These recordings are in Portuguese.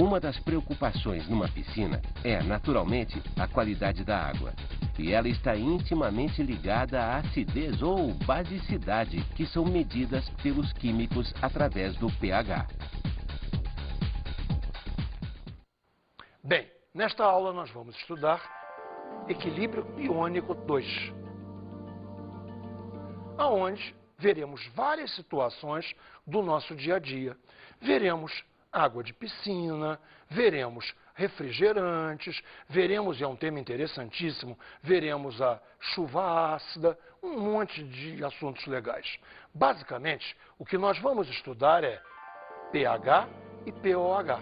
Uma das preocupações numa piscina é, naturalmente, a qualidade da água. E ela está intimamente ligada à acidez ou basicidade, que são medidas pelos químicos através do pH. Bem, nesta aula nós vamos estudar equilíbrio iônico 2, aonde veremos várias situações do nosso dia a dia. Veremos água de piscina, veremos refrigerantes, veremos, e é um tema interessantíssimo, veremos a chuva ácida, um monte de assuntos legais. Basicamente, o que nós vamos estudar é pH e pOH.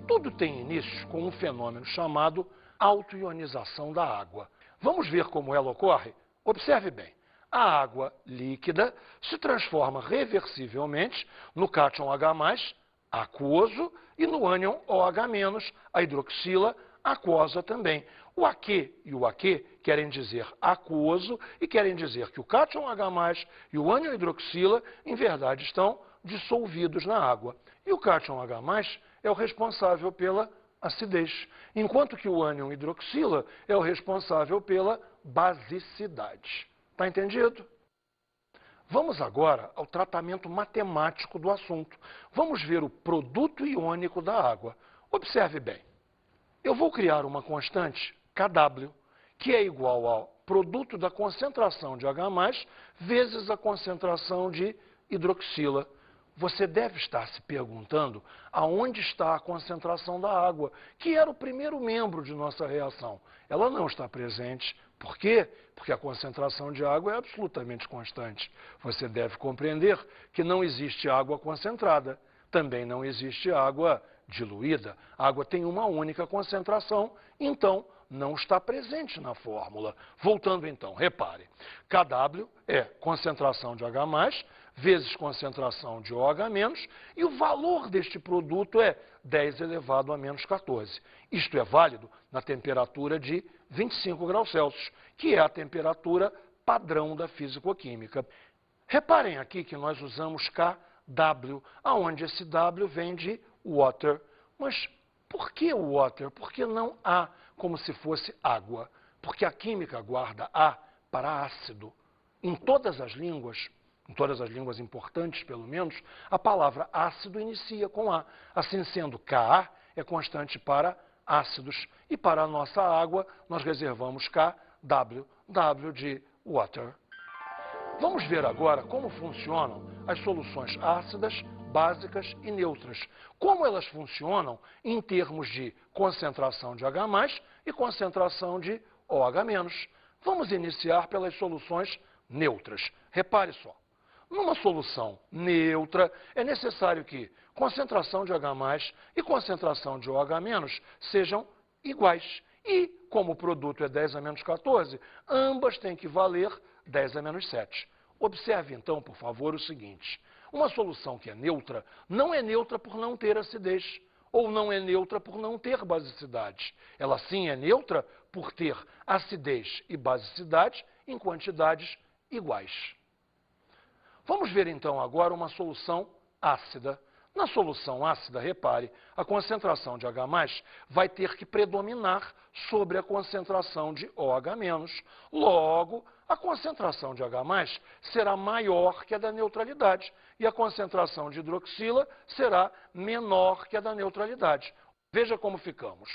Tudo tem início com um fenômeno chamado autoionização da água. Vamos ver como ela ocorre? Observe bem. A água líquida se transforma reversivelmente no cátion H+, aquoso, e no ânion OH-, a hidroxila, aquosa também. O AQ e o AQ querem dizer aquoso e querem dizer que o cátion H+, e o ânion hidroxila, em verdade, estão dissolvidos na água. E o cátion H+, é o responsável pela acidez, enquanto que o ânion hidroxila é o responsável pela basicidade. Está entendido? Vamos agora ao tratamento matemático do assunto. Vamos ver o produto iônico da água. Observe bem. Eu vou criar uma constante, Kw, que é igual ao produto da concentração de H+, vezes a concentração de hidroxila. Você deve estar se perguntando aonde está a concentração da água, que era o primeiro membro de nossa reação. Ela não está presente. Por quê? Porque a concentração de água é absolutamente constante. Você deve compreender que não existe água concentrada, também não existe água diluída. A água tem uma única concentração, então não está presente na fórmula. Voltando então, repare, Kw é concentração de H+, vezes concentração de OH-, e o valor deste produto é 10 elevado a menos 14. Isto é válido na temperatura de 25 graus Celsius, que é a temperatura padrão da físico-química. Reparem aqui que nós usamos KW, aonde esse W vem de water. Mas por que water? Por que não A, como se fosse água? Porque a química guarda A para ácido. Em todas as línguas importantes pelo menos, a palavra ácido inicia com A. Assim sendo, Ka é constante para ácidos. E para a nossa água, nós reservamos KW, W de water. Vamos ver agora como funcionam as soluções ácidas, básicas e neutras. Como elas funcionam em termos de concentração de H+, e concentração de OH-. Vamos iniciar pelas soluções neutras. Repare só. Numa solução neutra, é necessário que concentração de H+, e concentração de OH- sejam iguais. E, como o produto é 10 a menos 14, ambas têm que valer 10 a menos 7. Observe, então, por favor, o seguinte. Uma solução que é neutra não é neutra por não ter acidez, ou não é neutra por não ter basicidade. Ela sim é neutra por ter acidez e basicidade em quantidades iguais. Vamos ver, então, agora uma solução ácida. Na solução ácida, repare, a concentração de H+ vai ter que predominar sobre a concentração de OH-. Logo, a concentração de H+ será maior que a da neutralidade e a concentração de hidroxila será menor que a da neutralidade. Veja como ficamos.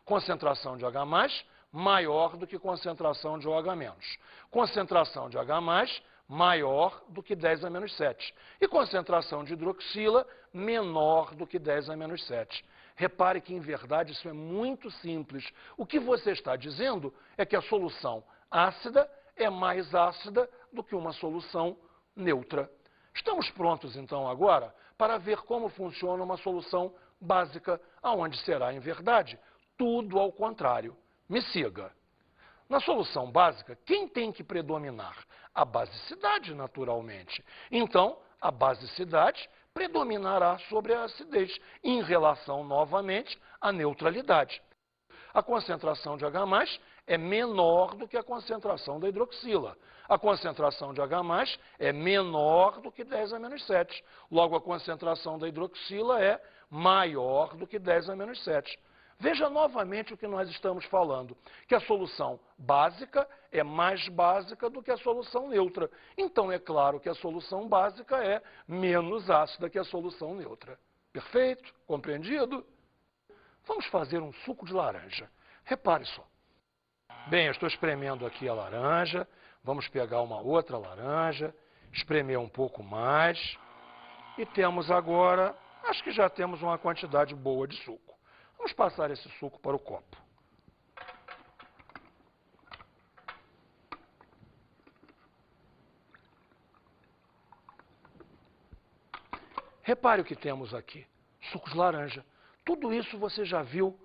Concentração de H+ maior do que concentração de OH-. Concentração de H+ maior do que 10 a menos 7. E concentração de hidroxila menor do que 10 a menos 7. Repare que, em verdade, isso é muito simples. O que você está dizendo é que a solução ácida é mais ácida do que uma solução neutra. Estamos prontos, então, agora, para ver como funciona uma solução básica, aonde será, em verdade, tudo ao contrário. Me siga. Na solução básica, quem tem que predominar? A basicidade, naturalmente. Então, a basicidade predominará sobre a acidez, em relação, novamente, à neutralidade. A concentração de H+, é menor do que a concentração da hidroxila. A concentração de H+, é menor do que 10 a menos 7. Logo, a concentração da hidroxila é maior do que 10 a menos 7. Veja novamente o que nós estamos falando, que a solução básica é mais básica do que a solução neutra. Então, é claro que a solução básica é menos ácida que a solução neutra. Perfeito? Compreendido? Vamos fazer um suco de laranja. Repare só. Bem, eu estou espremendo aqui a laranja. Vamos pegar uma outra laranja, espremer um pouco mais. E temos agora, acho que já temos uma quantidade boa de suco. Vamos passar esse suco para o copo. Repare o que temos aqui. Suco de laranja. Tudo isso você já viu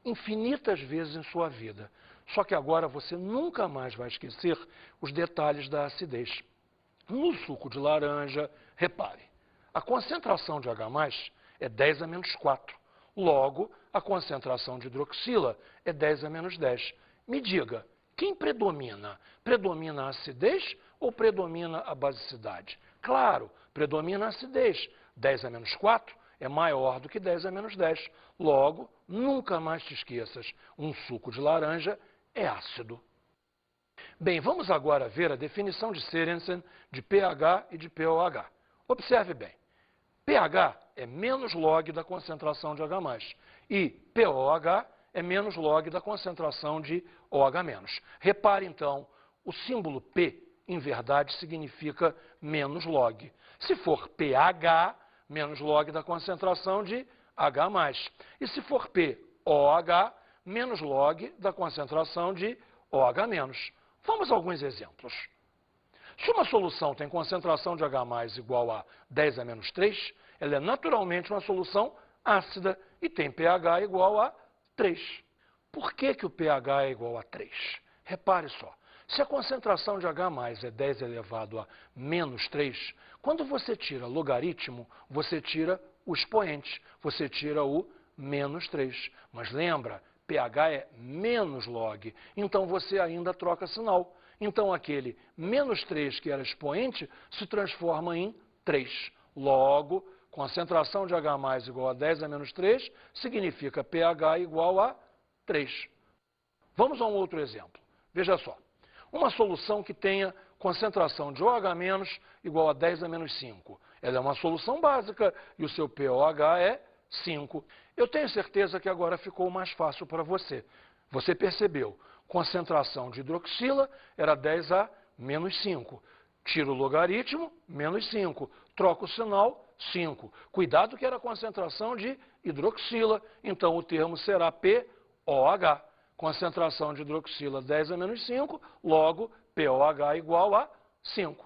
infinitas vezes em sua vida. Só que agora você nunca mais vai esquecer os detalhes da acidez. No suco de laranja, repare, a concentração de H+ é 10 a menos 4. Logo, a concentração de hidroxila é 10 a menos 10. Me diga, quem predomina? Predomina a acidez ou predomina a basicidade? Claro, predomina a acidez. 10 a menos 4 é maior do que 10 a menos 10. Logo, nunca mais te esqueças, um suco de laranja é ácido. Bem, vamos agora ver a definição de Sørensen de pH e de pOH. Observe bem. pH é menos log da concentração de H+, e pOH é menos log da concentração de OH-. Repare, então, o símbolo P, em verdade, significa menos log. Se for pH, menos log da concentração de H+. E se for pOH, menos log da concentração de OH-. Vamos a alguns exemplos. Se uma solução tem concentração de H+ igual a 10 a menos 3, ela é naturalmente uma solução ácida e tem pH igual a 3. Por que o pH é igual a 3? Repare só. Se a concentração de H+ é 10 elevado a menos 3, quando você tira logaritmo, você tira o expoente, você tira o menos 3. Mas lembra, pH é menos log, então você ainda troca sinal. Então aquele menos 3 que era expoente se transforma em 3. Logo, concentração de H+ igual a 10 a menos 3 significa pH igual a 3. Vamos a um outro exemplo. Veja só. Uma solução que tenha concentração de OH- igual a 10 a menos 5. Ela é uma solução básica e o seu pOH é 5. Eu tenho certeza que agora ficou mais fácil para você. Você percebeu, concentração de hidroxila era 10 a menos 5. Tiro o logaritmo, menos 5. Troco o sinal, 5. Cuidado que era a concentração de hidroxila, então o termo será pOH. Concentração de hidroxila 10 a menos 5, logo pOH igual a 5.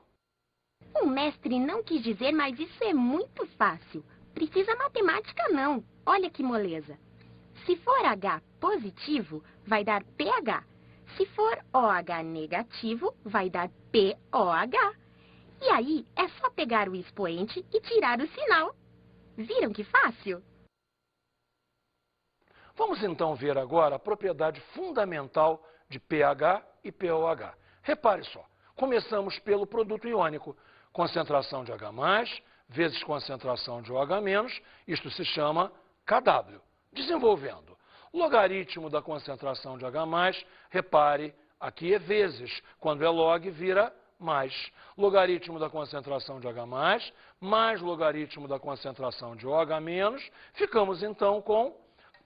O mestre não quis dizer, mas isso é muito fácil. Precisa matemática não. Olha que moleza. Se for H positivo, vai dar pH. Se for OH negativo, vai dar pOH. E aí, é só pegar o expoente e tirar o sinal. Viram que fácil? Vamos então ver agora a propriedade fundamental de pH e pOH. Repare só, começamos pelo produto iônico. Concentração de H+, vezes concentração de OH-, isto se chama KW. Desenvolvendo. Logaritmo da concentração de H+, repare, aqui é vezes. Quando é log, vira mais. Logaritmo da concentração de H+, mais logaritmo da concentração de OH-, ficamos então com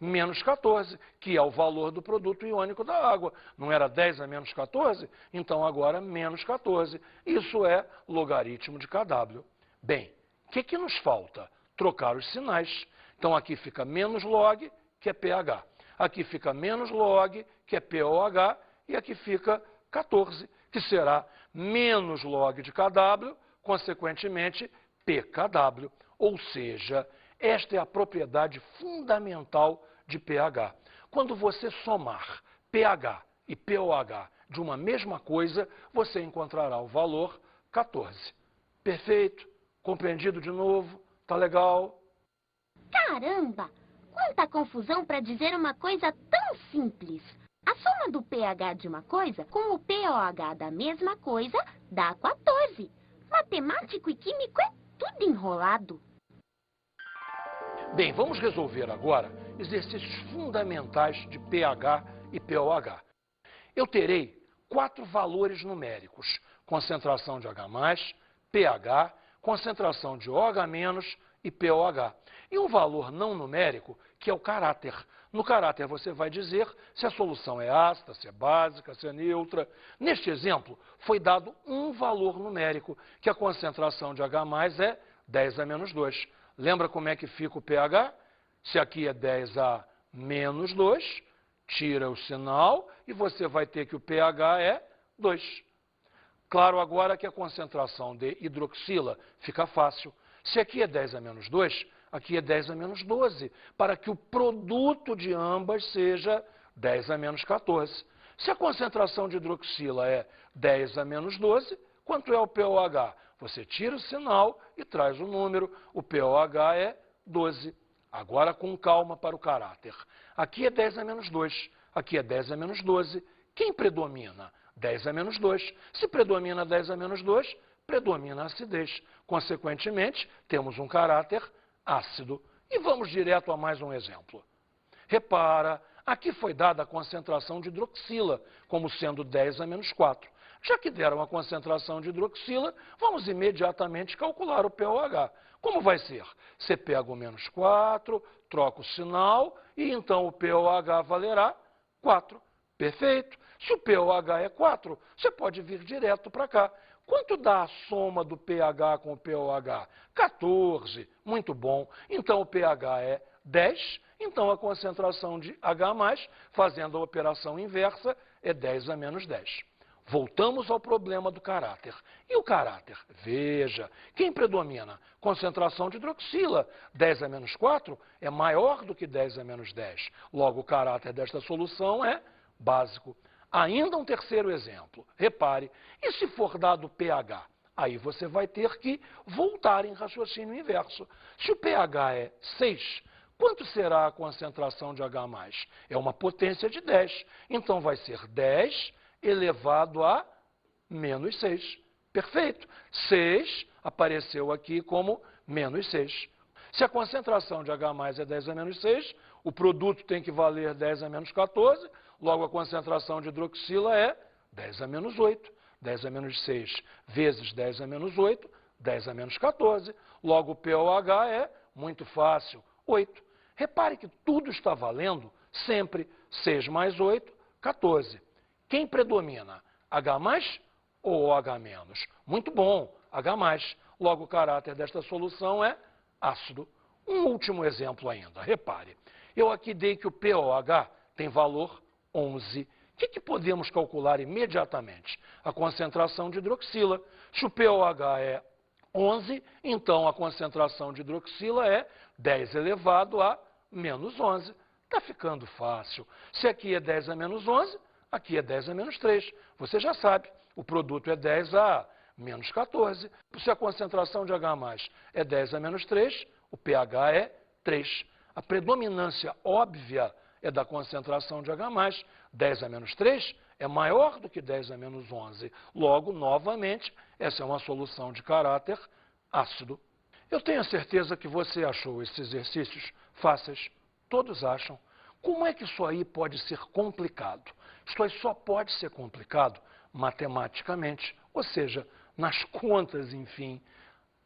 menos 14, que é o valor do produto iônico da água. Não era 10 a menos 14? Então agora menos 14. Isso é logaritmo de KW. Bem, o que nos falta? Trocar os sinais. Então aqui fica menos log, que é pH. Aqui fica menos log, que é pOH. E aqui fica 14, que será menos log de KW, consequentemente pKW. Ou seja, esta é a propriedade fundamental de pH. Quando você somar pH e pOH de uma mesma coisa, você encontrará o valor 14. Perfeito? Compreendido de novo? Tá legal? Caramba! Quanta confusão para dizer uma coisa tão simples. A soma do pH de uma coisa com o pOH da mesma coisa dá 14. Matemático e químico é tudo enrolado. Bem, vamos resolver agora exercícios fundamentais de pH e pOH. Eu terei 4 valores numéricos: concentração de H+, pH, concentração de OH- e pOH. E um valor não numérico, que é o caráter. No caráter você vai dizer se a solução é ácida, se é básica, se é neutra. Neste exemplo, foi dado um valor numérico, que a concentração de H+ é 10A-2. Lembra como é que fica o pH? Se aqui é 10A-2, tira o sinal e você vai ter que o pH é 2. Claro agora que a concentração de hidroxila fica fácil. Se aqui é 10A-2, aqui é 10A-12, para que o produto de ambas seja 10A-14. Se a concentração de hidroxila é 10A-12, quanto é o pOH? Você tira o sinal e traz o número. O pOH é 12. Agora com calma para o caráter. Aqui é 10A-2, aqui é 10A-12. Quem predomina? 10A-2. Se predomina 10A-2, predomina a acidez. Consequentemente, temos um caráter ácido. E vamos direto a mais um exemplo. Repara, aqui foi dada a concentração de hidroxila, como sendo 10A-4. Já que deram a concentração de hidroxila, vamos imediatamente calcular o pOH. Como vai ser? Você pega o -4, troca o sinal e então o pOH valerá 4. Perfeito. Se o pOH é 4, você pode vir direto para cá. Quanto dá a soma do pH com o pOH? 14. Muito bom. Então o pH é 10. Então a concentração de H+, fazendo a operação inversa, é 10A-10. Voltamos ao problema do caráter. E o caráter? Veja, quem predomina? Concentração de hidroxila. 10A-4 é maior do que 10A-10. Logo, o caráter desta solução é básico. Ainda um terceiro exemplo. Repare, e se for dado pH? Aí você vai ter que voltar em raciocínio inverso. Se o pH é 6, quanto será a concentração de H+? É uma potência de 10. Então vai ser 10 elevado a -6. Perfeito. 6 apareceu aqui como -6. Se a concentração de H+ é 10A-6, o produto tem que valer 10A-14, logo a concentração de hidroxila é 10A-8. 10A-6 vezes 10A-8, 10A-14. Logo o pOH é muito fácil, 8. Repare que tudo está valendo sempre 6 mais 8, 14. Quem predomina? H+ ou OH-? Muito bom, H+. Logo, o caráter desta solução é ácido. Um último exemplo ainda. Repare, eu aqui dei que o pOH tem valor 11. O que podemos calcular imediatamente? A concentração de hidroxila. Se o pOH é 11, então a concentração de hidroxila é 10 elevado a -11. Está ficando fácil. Se aqui é 10A-11, aqui é 10A-3. Você já sabe, o produto é 10A-14. Se a concentração de H+ é 10A-3, o pH é 3. A predominância óbvia é da concentração de H+. 10A-3 é maior do que 10A-11. Logo, novamente, essa é uma solução de caráter ácido. Eu tenho a certeza que você achou esses exercícios fáceis. Todos acham. Como é que isso aí pode ser complicado? Isto aí só pode ser complicado matematicamente, ou seja, nas contas, enfim.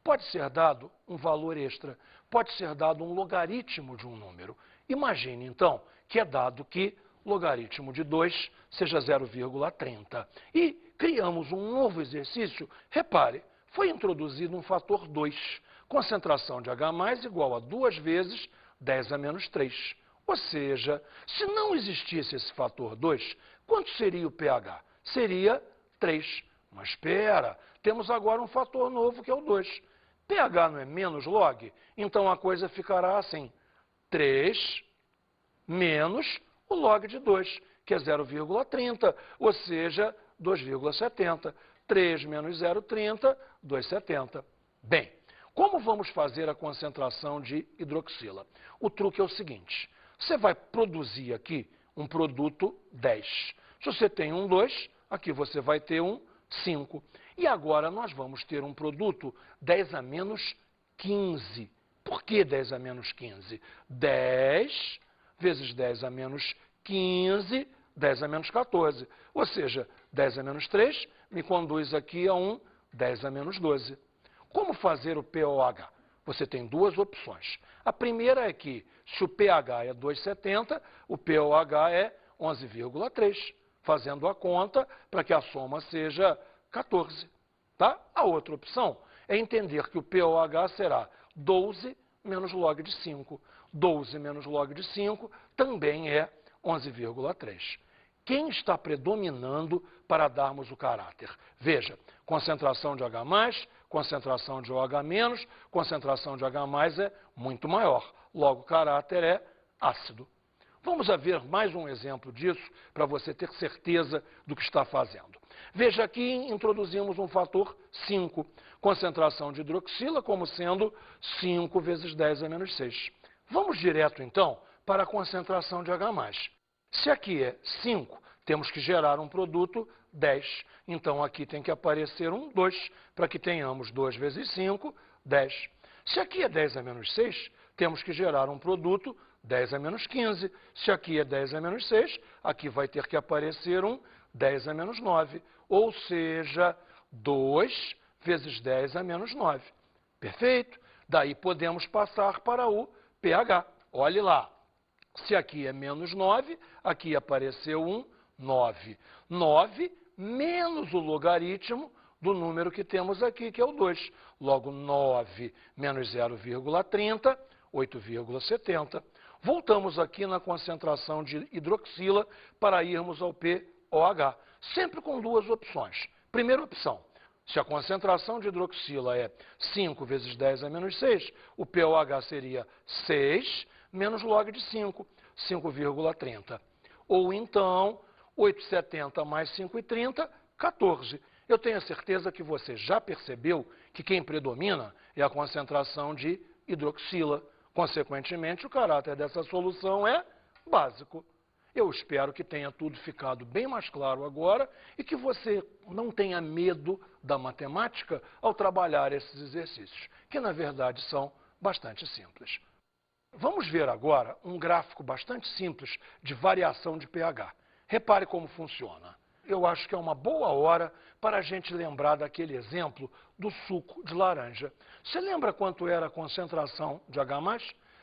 Pode ser dado um valor extra, pode ser dado um logaritmo de um número. Imagine, então, que é dado que logaritmo de 2 seja 0,30. E criamos um novo exercício. Repare, foi introduzido um fator 2. Concentração de H+ igual a 2 vezes 10A-3. Ou seja, se não existisse esse fator 2, quanto seria o pH? Seria 3. Mas espera, temos agora um fator novo que é o 2. pH não é menos log? Então a coisa ficará assim. 3 menos o log de 2, que é 0,30, ou seja, 2,70. 3 menos 0,30, 2,70. Bem, Como vamos fazer a concentração de hidroxila? O truque é o seguinte, você vai produzir aqui um produto 10. Se você tem um 2, aqui você vai ter um 5. E agora nós vamos ter um produto 10 a menos 15. Por que 10 a menos 15? 10 vezes 10 a menos 15, 10 a menos 14. Ou seja, 10 a menos 3 me conduz aqui a um 10 a menos 12. Como fazer o pOH? Você tem duas opções. A primeira é que, se o pH é 2,70, o pOH é 11,3, fazendo a conta para que a soma seja 14. Tá? A outra opção é entender que o pOH será 12 menos log de 5. 12 menos log de 5 também é 11,3. Quem está predominando para darmos o caráter? Veja, concentração de H+, concentração de OH-, concentração de H+ é muito maior. Logo, o caráter é ácido. Vamos a ver mais um exemplo disso para você ter certeza do que está fazendo. Veja aqui, introduzimos um fator 5. Concentração de hidroxila como sendo 5 vezes 10 a menos 6. Vamos direto, então, para a concentração de H+. Se aqui é 5, temos que gerar um produto 10. Então, aqui tem que aparecer um 2, para que tenhamos 2 vezes 5, 10. Se aqui é 10 a menos 6, temos que gerar um produto 10 a menos 15. Se aqui é 10 a menos 6, aqui vai ter que aparecer um 10 a menos 9. Ou seja, 2 vezes 10 a menos 9. Perfeito? Daí podemos passar para o pH. Olhe lá. Se aqui é menos 9, aqui apareceu um 9. 9 menos o logaritmo do número que temos aqui, que é o 2. Logo, 9 menos 0,30, 8,70. Voltamos aqui na concentração de hidroxila para irmos ao pOH. Sempre com duas opções. Primeira opção, se a concentração de hidroxila é 5 vezes 10 a menos 6, o pOH seria 6 menos log de 5, 5,30. Ou então, 8,70 mais 5,30, 14. Eu tenho a certeza que você já percebeu que quem predomina é a concentração de hidroxila. Consequentemente, o caráter dessa solução é básico. Eu espero que tenha tudo ficado bem mais claro agora e que você não tenha medo da matemática ao trabalhar esses exercícios, que na verdade são bastante simples. Vamos ver agora um gráfico bastante simples de variação de pH. Repare como funciona. Eu acho que é uma boa hora para a gente lembrar daquele exemplo do suco de laranja. Você lembra quanto era a concentração de H+?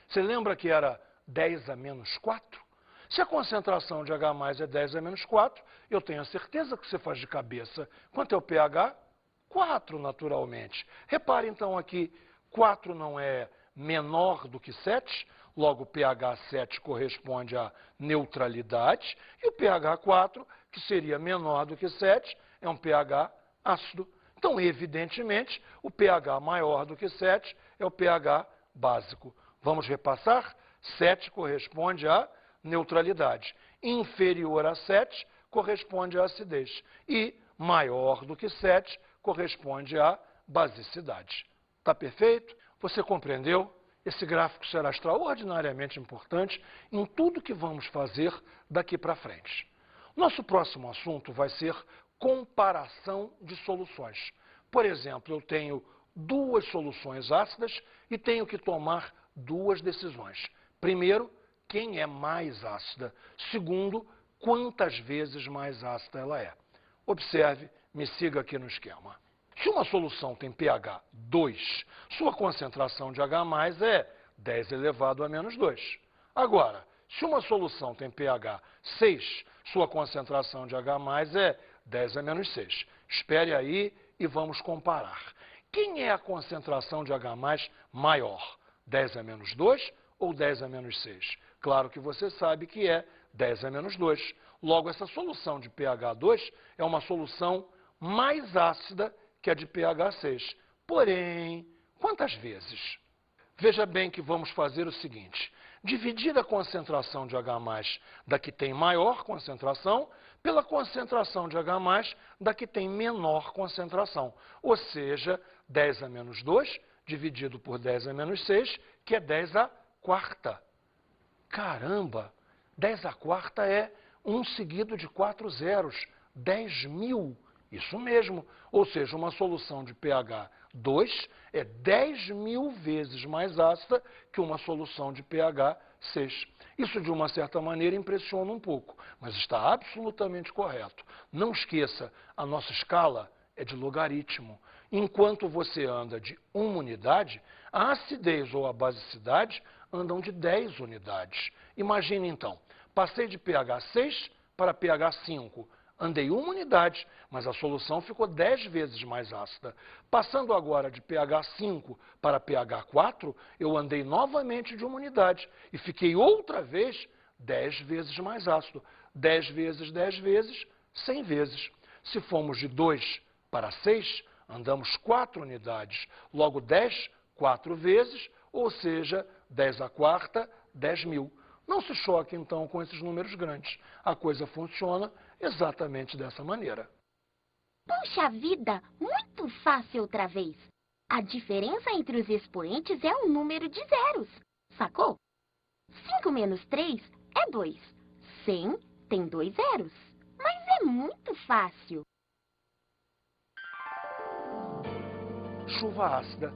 Você lembra que era 10 a menos 4? Se a concentração de H+ é 10 a menos 4, eu tenho a certeza que você faz de cabeça. Quanto é o pH? 4, naturalmente. Repare então aqui, 4 não é menor do que 7, logo o pH 7 corresponde à neutralidade, e o pH 4, que seria menor do que 7, é um pH ácido. Então, evidentemente, o pH maior do que 7 é o pH básico. Vamos repassar? 7 corresponde à neutralidade. Inferior a 7 corresponde à acidez. E maior do que 7 corresponde à basicidade. Está perfeito? Você compreendeu? Esse gráfico será extraordinariamente importante em tudo que vamos fazer daqui para frente. Nosso próximo assunto vai ser comparação de soluções. Por exemplo, eu tenho duas soluções ácidas e tenho que tomar duas decisões. Primeiro, quem é mais ácida. Segundo, quantas vezes mais ácida ela é. Observe, me siga aqui no esquema. Se uma solução tem pH 2, sua concentração de H+ é 10 elevado a menos 2. Agora, se uma solução tem pH 6, sua concentração de H+ é 10 a menos 6. Espere aí e vamos comparar. Quem é a concentração de H+ maior? 10 a menos 2 ou 10 a menos 6? Claro que você sabe que é 10 a menos 2. Logo, essa solução de pH 2 é uma solução mais ácida que a de pH 6. Porém, quantas vezes? Veja bem que vamos fazer o seguinte. Dividir a concentração de H+ da que tem maior concentração pela concentração de H+ da que tem menor concentração. Ou seja, 10 a menos 2 dividido por 10 a menos 6, que é 10 à quarta. Caramba! 10 à quarta é 1 seguido de 4 zeros. 10.000. Isso mesmo. Ou seja, uma solução de pH 2 é 10.000 vezes mais ácida que uma solução de pH 6. Isso, de uma certa maneira, impressiona um pouco, mas está absolutamente correto. Não esqueça, a nossa escala é de logaritmo. Enquanto você anda de 1 unidade, a acidez ou a basicidade andam de 10 unidades. Imagine, então, passei de pH 6 para pH 5. Andei 1 unidade, mas a solução ficou 10 vezes mais ácida. Passando agora de pH 5 para pH 4, eu andei novamente de 1 unidade e fiquei outra vez 10 vezes mais ácido. 10 vezes 10 vezes, 100 vezes. Se formos de 2 para 6, andamos 4 unidades. Logo 10, 4 vezes, ou seja, 10 à quarta, 10.000. Não se choque, então, com esses números grandes. A coisa funciona exatamente dessa maneira. Puxa vida, muito fácil outra vez. A diferença entre os expoentes é o número de zeros. Sacou? 5 menos 3 é 2. 100 tem 2 zeros. Mas é muito fácil. Chuva ácida.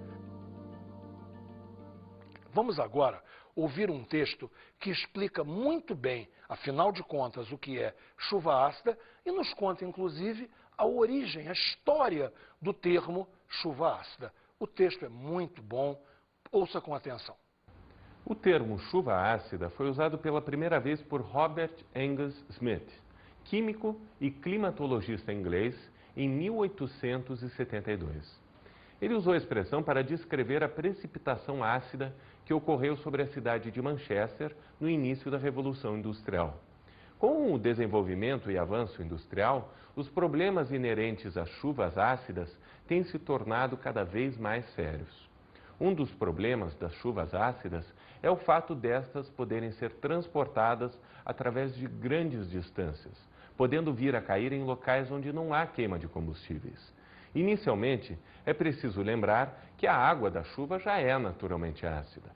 Vamos agora ouvir um texto que explica muito bem, afinal de contas, o que é chuva ácida e nos conta, inclusive, a origem, a história do termo chuva ácida. O texto é muito bom, ouça com atenção. O termo chuva ácida foi usado pela primeira vez por Robert Angus Smith, químico e climatologista inglês, em 1872. Ele usou a expressão para descrever a precipitação ácida que ocorreu sobre a cidade de Manchester no início da Revolução Industrial. Com o desenvolvimento e avanço industrial, os problemas inerentes às chuvas ácidas têm se tornado cada vez mais sérios. Um dos problemas das chuvas ácidas é o fato destas poderem ser transportadas através de grandes distâncias, podendo vir a cair em locais onde não há queima de combustíveis. Inicialmente, é preciso lembrar que a água da chuva já é naturalmente ácida.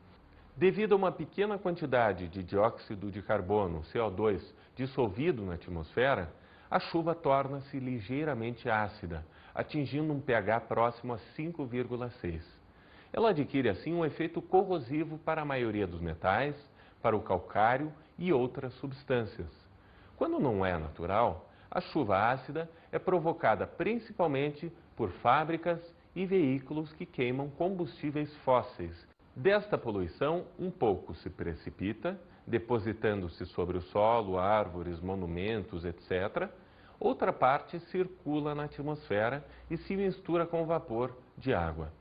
Devido a uma pequena quantidade de dióxido de carbono, CO2, dissolvido na atmosfera, a chuva torna-se ligeiramente ácida, atingindo um pH próximo a 5,6. Ela adquire assim um efeito corrosivo para a maioria dos metais, para o calcário e outras substâncias. Quando não é natural, a chuva ácida é provocada principalmente por fábricas e veículos que queimam combustíveis fósseis. Desta poluição, um pouco se precipita, depositando-se sobre o solo, árvores, monumentos, etc. Outra parte circula na atmosfera e se mistura com o vapor de água.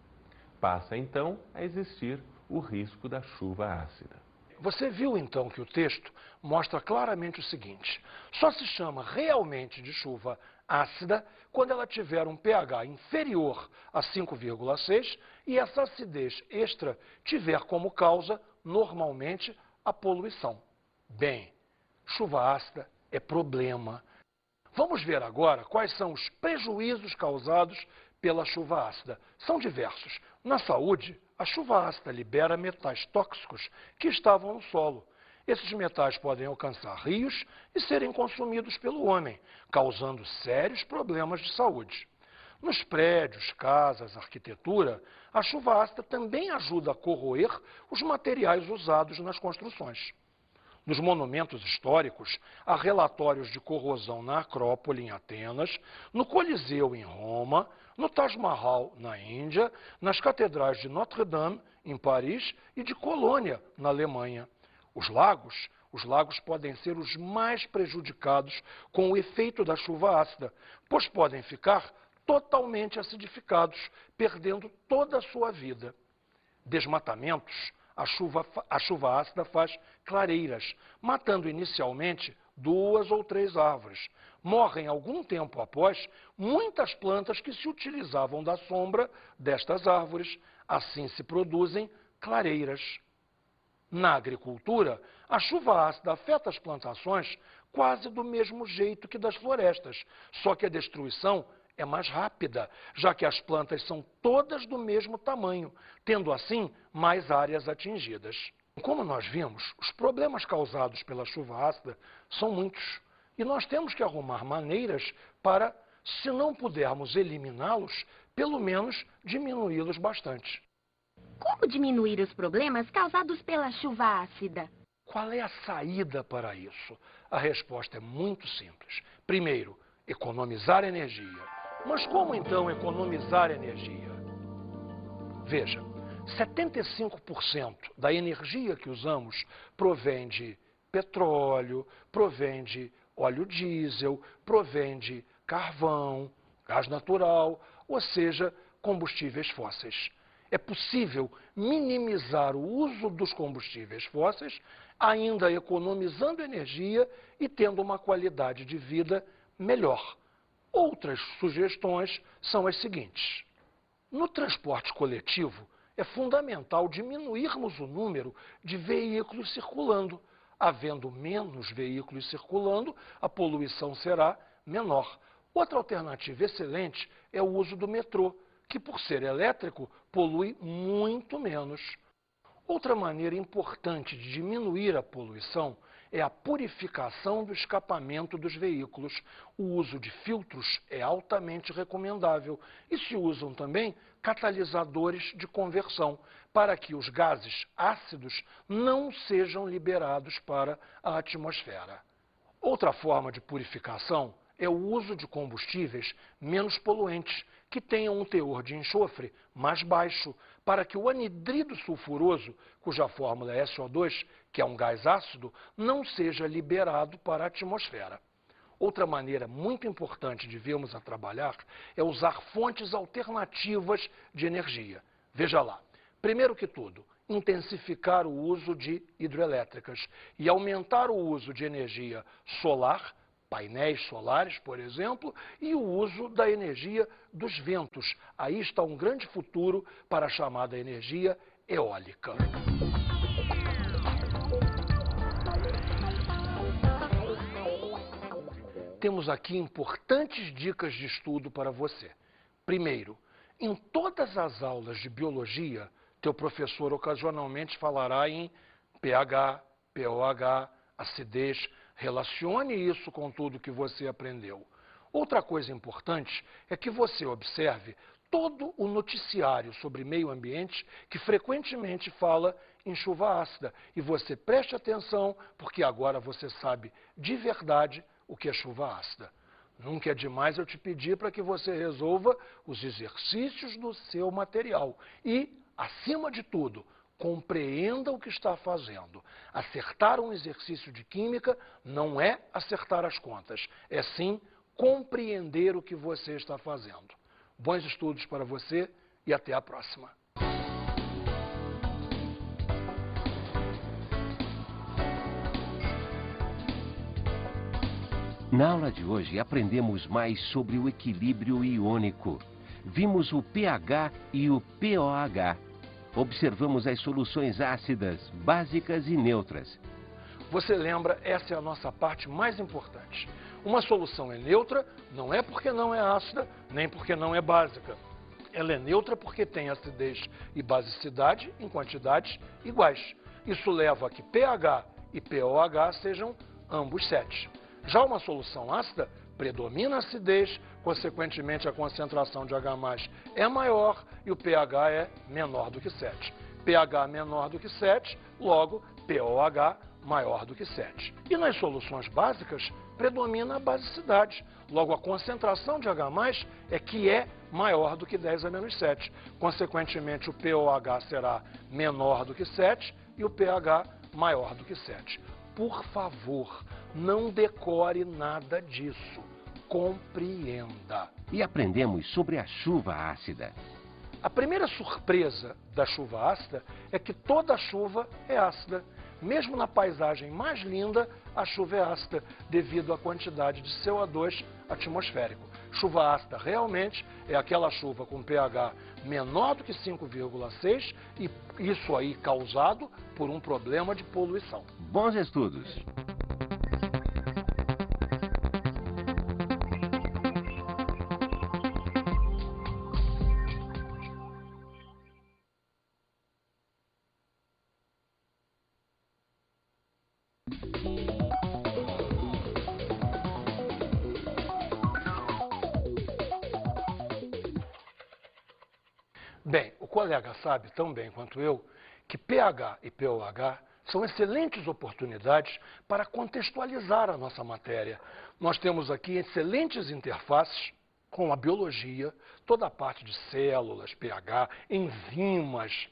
Passa então a existir o risco da chuva ácida. Você viu, então, que o texto mostra claramente o seguinte: só se chama realmente de chuva ácida quando ela tiver um pH inferior a 5,6 e essa acidez extra tiver como causa, normalmente, a poluição. Bem, chuva ácida é problema. Vamos ver agora quais são os prejuízos causados pela chuva ácida. São diversos. Na saúde, a chuva ácida libera metais tóxicos que estavam no solo. Esses metais podem alcançar rios e serem consumidos pelo homem, causando sérios problemas de saúde. Nos prédios, casas, arquitetura, a chuva ácida também ajuda a corroer os materiais usados nas construções. Nos monumentos históricos, há relatórios de corrosão na Acrópole, em Atenas, no Coliseu, em Roma, no Taj Mahal, na Índia, nas catedrais de Notre-Dame, em Paris, e de Colônia, na Alemanha. Os lagos podem ser os mais prejudicados com o efeito da chuva ácida, pois podem ficar totalmente acidificados, perdendo toda a sua vida. Desmatamentos. A chuva ácida faz clareiras, matando inicialmente 2 ou 3 árvores. Morrem algum tempo após muitas plantas que se utilizavam da sombra destas árvores. Assim se produzem clareiras. Na agricultura, a chuva ácida afeta as plantações quase do mesmo jeito que das florestas, só que a destruição é mais rápida, já que as plantas são todas do mesmo tamanho, tendo assim mais áreas atingidas. Como nós vimos, os problemas causados pela chuva ácida são muitos e nós temos que arrumar maneiras para, se não pudermos eliminá-los, pelo menos diminuí-los bastante. Como diminuir os problemas causados pela chuva ácida? Qual é a saída para isso? A resposta é muito simples. Primeiro, economizar energia. Mas como então economizar energia? Veja, 75% da energia que usamos provém de petróleo, provém de óleo diesel, provém de carvão, gás natural, ou seja, combustíveis fósseis. É possível minimizar o uso dos combustíveis fósseis, ainda economizando energia e tendo uma qualidade de vida melhor. Outras sugestões são as seguintes. No transporte coletivo, é fundamental diminuirmos o número de veículos circulando. Havendo menos veículos circulando, a poluição será menor. Outra alternativa excelente é o uso do metrô, que por ser elétrico polui muito menos. Outra maneira importante de diminuir a poluição é a purificação do escapamento dos veículos. O uso de filtros é altamente recomendável e se usam também catalisadores de conversão para que os gases ácidos não sejam liberados para a atmosfera. Outra forma de purificação é o uso de combustíveis menos poluentes, que tenham um teor de enxofre mais baixo, para que o anidrido sulfuroso, cuja fórmula é SO2, que é um gás ácido, não seja liberado para a atmosfera. Outra maneira muito importante de vermos a trabalhar é usar fontes alternativas de energia. Veja lá, primeiro que tudo, intensificar o uso de hidrelétricas e aumentar o uso de energia solar, painéis solares, por exemplo, e o uso da energia dos ventos. Aí está um grande futuro para a chamada energia eólica. Temos aqui importantes dicas de estudo para você. Primeiro, em todas as aulas de biologia, teu professor ocasionalmente falará em pH, pOH, acidez. Relacione isso com tudo que você aprendeu. Outra coisa importante é que você observe todo o noticiário sobre meio ambiente que frequentemente fala em chuva ácida. E você preste atenção, porque agora você sabe de verdade o que é chuva ácida. Nunca é demais eu te pedir para que você resolva os exercícios do seu material. E, acima de tudo, compreenda o que está fazendo. Acertar um exercício de química não é acertar as contas, é sim compreender o que você está fazendo. Bons estudos para você e até a próxima. Na aula de hoje aprendemos mais sobre o equilíbrio iônico. Vimos o pH e o pOH. Observamos as soluções ácidas, básicas e neutras. Você lembra, essa é a nossa parte mais importante. Uma solução é neutra, não é porque não é ácida, nem porque não é básica. Ela é neutra porque tem acidez e basicidade em quantidades iguais. Isso leva a que pH e pOH sejam ambos 7. Já uma solução ácida predomina a acidez, consequentemente a concentração de H+ é maior e o pH é menor do que 7. pH menor do que 7, logo pOH maior do que 7. E nas soluções básicas predomina a basicidade, logo a concentração de H+ é que é maior do que 10 a menos 7. Consequentemente o pOH será menor do que 7 e o pH maior do que 7. Por favor, não decore nada disso. Compreenda. E aprendemos sobre a chuva ácida. A primeira surpresa da chuva ácida é que toda chuva é ácida. Mesmo na paisagem mais linda, a chuva é ácida, devido à quantidade de CO2 atmosférico. Chuva ácida realmente é aquela chuva com pH menor do que 5,6 e isso aí causado por um problema de poluição. Bons estudos! Bem, o colega sabe tão bem quanto eu que pH e pOH são excelentes oportunidades para contextualizar a nossa matéria. Nós temos aqui excelentes interfaces com a biologia, toda a parte de células, pH, enzimas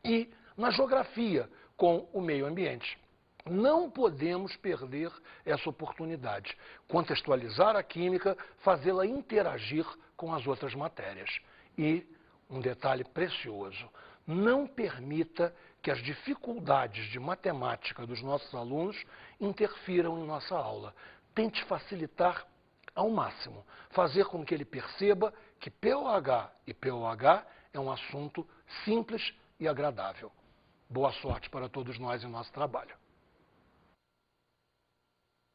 e na geografia com o meio ambiente. Não podemos perder essa oportunidade. Contextualizar a química, fazê-la interagir com as outras matérias. E um detalhe precioso, não permita que as dificuldades de matemática dos nossos alunos interfiram em nossa aula. Tente facilitar ao máximo, fazer com que ele perceba que pOH e pOH é um assunto simples e agradável. Boa sorte para todos nós em nosso trabalho.